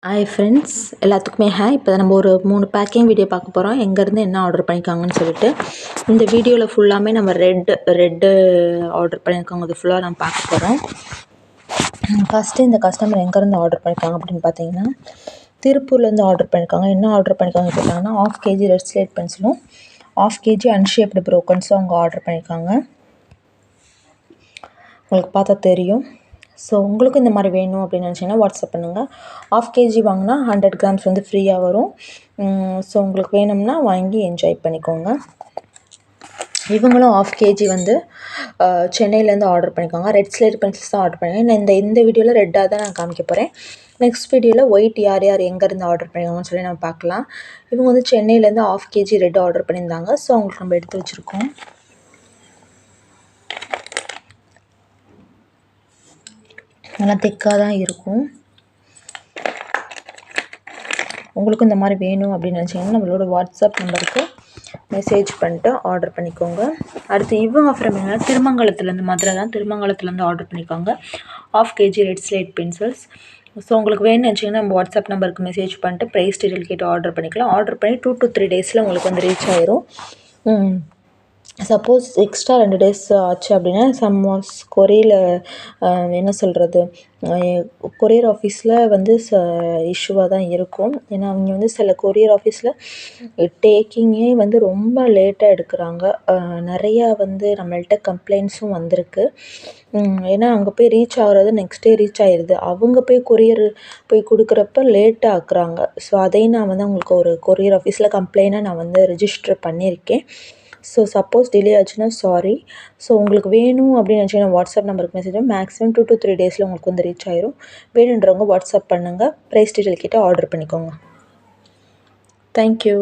Hi friends, எல்லாத்துக்குமே hi. இப்போ நம்ம ஒரு 3 பேக்கிங் வீடியோ பார்க்க போகிறோம். எங்கேருந்து என்ன ஆர்டர் பண்ணியிருக்காங்கன்னு சொல்லிட்டு. இந்த வீடியோவில் ஃபுல்லாமே நம்ம ரெட்டு ஆர்டர் பண்ணியிருக்காங்க. அது ஃபுல்லாக நம்ம பார்க்க போகிறோம். ஃபஸ்ட்டு இந்த கஸ்டமர் எங்கேருந்து ஆர்டர் பண்ணியிருக்காங்க அப்படின்னு பார்த்தீங்கன்னா, திருப்பூர்லேருந்து ஆர்டர் பண்ணியிருக்காங்க. என்ன ஆர்டர் பண்ணியிருக்காங்க கேட்டாங்கன்னா, 1/2 kg ரெட் ஸ்லேட் பென்சிலும் 1/2 kg அன்ஷேப்டு ப்ரோக்கன்ஸும் அவங்க ஆர்டர் பண்ணியிருக்காங்க. உங்களுக்கு பார்த்தா தெரியும். ஸோ உங்களுக்கு இந்த மாதிரி வேணும் அப்படின்னு நினச்சிங்கன்னா வாட்ஸ்அப் பண்ணுங்கள். 1/2 kg வாங்கினா 100 கிராம்ஸ் வந்து ஃப்ரீயாக வரும். ஸோ உங்களுக்கு வேணும்னா வாங்கி என்ஜாய் பண்ணிக்கோங்க. இவங்களும் 1/2 kg வந்து சென்னையிலேருந்து ஆர்டர் பண்ணிக்கோங்க. ரெட் ஸ்லேட் பென்சில்ஸ் தான் ஆர்டர் பண்ணிக்கோங்க. நான் இந்த வீடியோவில் ரெட்டாக தான் நான் காமிக்க போகிறேன். நெக்ஸ்ட் வீடியோவில் ஒயிட் யார் எங்கேருந்து ஆர்டர் பண்ணிக்கோங்கன்னு சொல்லி நம்ம பார்க்கலாம். இவங்க வந்து சென்னையிலேருந்து 1/2 kg ரெட் ஆர்டர் பண்ணியிருந்தாங்க. ஸோ அவங்களுக்கு நம்ம எடுத்து வச்சுருக்கோம். நல்லா திக்காக தான் இருக்கும். உங்களுக்கும் இந்த மாதிரி வேணும் அப்படின்னு நினச்சிங்கன்னா நம்மளோட வாட்ஸ்அப் நம்பருக்கு மெசேஜ் பண்ணிட்டு ஆர்டர் பண்ணிக்கோங்க. அடுத்து இவங்க ஃப்ரம் என்ன திருமங்கலத்துலேருந்து, மதுரை தான், திருமங்கலத்துலேருந்து ஆர்டர் பண்ணிக்கோங்க. 1/2 kg red slate pencils. So உங்களுக்கு வேணும்னு நினச்சிங்கன்னா நம்ம வாட்ஸ்அப் நம்பருக்கு மெசேஜ் பண்ணிட்டு ப்ரைஸ் டீட்டெயில் கேட்டு ஆர்டர் பண்ணிக்கலாம். ஆர்டர் பண்ணி 2 to 3 days உங்களுக்கு வந்து ரீச் ஆயிரும். சப்போஸ் எக்ஸ்ட்ரா 2 days ஆச்சு அப்படின்னா சம்வாஸ் கொரியரில் என்ன சொல்கிறது, கொரியர் ஆஃபீஸில் வந்து இஷ்யூவாக தான் இருக்கும். ஏன்னா அவங்க வந்து சில கொரியர் ஆஃபீஸில் டேக்கிங்கே வந்து ரொம்ப லேட்டாக எடுக்கிறாங்க. நிறையா வந்து நம்மள்ட்ட கம்ப்ளைண்ட்ஸும் வந்திருக்கு. ஏன்னா அங்கே போய் ரீச் ஆகிறது நெக்ஸ்ட் டே ரீச் ஆகிடுது. அவங்க போய் கொரியர் போய் கொடுக்குறப்ப லேட்டாக ஆக்குறாங்க. ஸோ அதையும் நான் வந்து உங்களுக்கு ஒரு கொரியர் ஆஃபீஸில் கம்ப்ளைண்ட்டாக நான் வந்து ரிஜிஸ்டர் பண்ணியிருக்கேன். ஸோ சப்போஸ் டிலே ஆச்சுன்னா சாரி. ஸோ உங்களுக்கு வேணும் அப்படின்னு நினச்சிங்கன்னா வாட்ஸ்அப் நம்பருக்கு மெசேஜ் மேக்ஸிமம் 2 to 3 days உங்களுக்கு வந்து ரீச் ஆயிரும். வேணுன்றவங்க வாட்ஸ்அப் பண்ணுங்கள். ப்ரைஸ் டீட்டெயில் கேட்டு ஆர்டர் பண்ணிக்கோங்க. தேங்க்யூ.